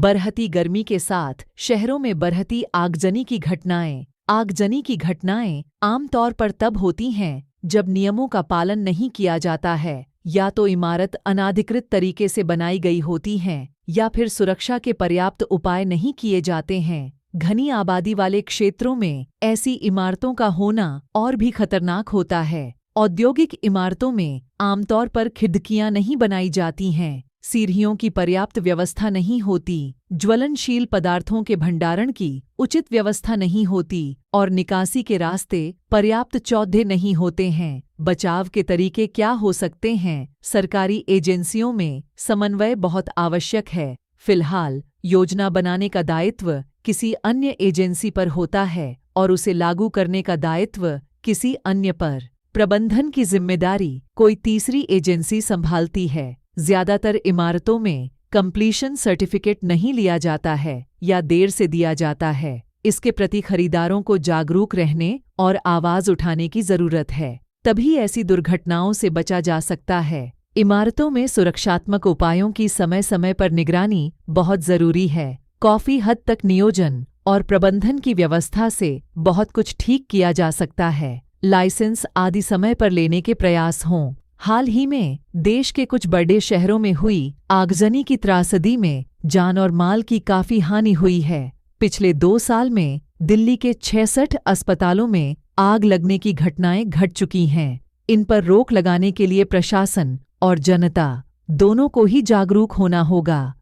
बरहती गर्मी के साथ शहरों में बरहती आगजनी की घटनाएं। आगजनी की घटनाएं आमतौर पर तब होती हैं जब नियमों का पालन नहीं किया जाता है, या तो इमारत अनाधिकृत तरीके से बनाई गई होती हैं, या फिर सुरक्षा के पर्याप्त उपाय नहीं किए जाते हैं। घनी आबादी वाले क्षेत्रों में ऐसी इमारतों का होना और भी खतरनाक होता है। औद्योगिक इमारतों में आमतौर पर खिड़कियां नहीं बनाई जाती हैं, सीढ़ियों की पर्याप्त व्यवस्था नहीं होती, ज्वलनशील पदार्थों के भंडारण की उचित व्यवस्था नहीं होती और निकासी के रास्ते पर्याप्त चौड़े नहीं होते हैं। बचाव के तरीके क्या हो सकते हैं? सरकारी एजेंसियों में समन्वय बहुत आवश्यक है। फिलहाल योजना बनाने का दायित्व किसी अन्य एजेंसी पर होता है और उसे लागू करने का दायित्व किसी अन्य पर। प्रबंधन की जिम्मेदारी कोई तीसरी एजेंसी संभालती है। ज्यादातर इमारतों में कंप्लीशन सर्टिफिकेट नहीं लिया जाता है या देर से दिया जाता है। इसके प्रति खरीदारों को जागरूक रहने और आवाज उठाने की जरूरत है, तभी ऐसी दुर्घटनाओं से बचा जा सकता है। इमारतों में सुरक्षात्मक उपायों की समय समय पर निगरानी बहुत जरूरी है। काफी हद तक नियोजन और प्रबंधन की व्यवस्था से बहुत कुछ ठीक किया जा सकता है। लाइसेंस आदि समय पर लेने के प्रयास हों। हाल ही में देश के कुछ बड़े शहरों में हुई आगजनी की त्रासदी में जान और माल की काफी हानि हुई है। पिछले 2 साल में दिल्ली के 66 अस्पतालों में आग लगने की घटनाएं घट चुकी हैं। इन पर रोक लगाने के लिए प्रशासन और जनता दोनों को ही जागरूक होना होगा।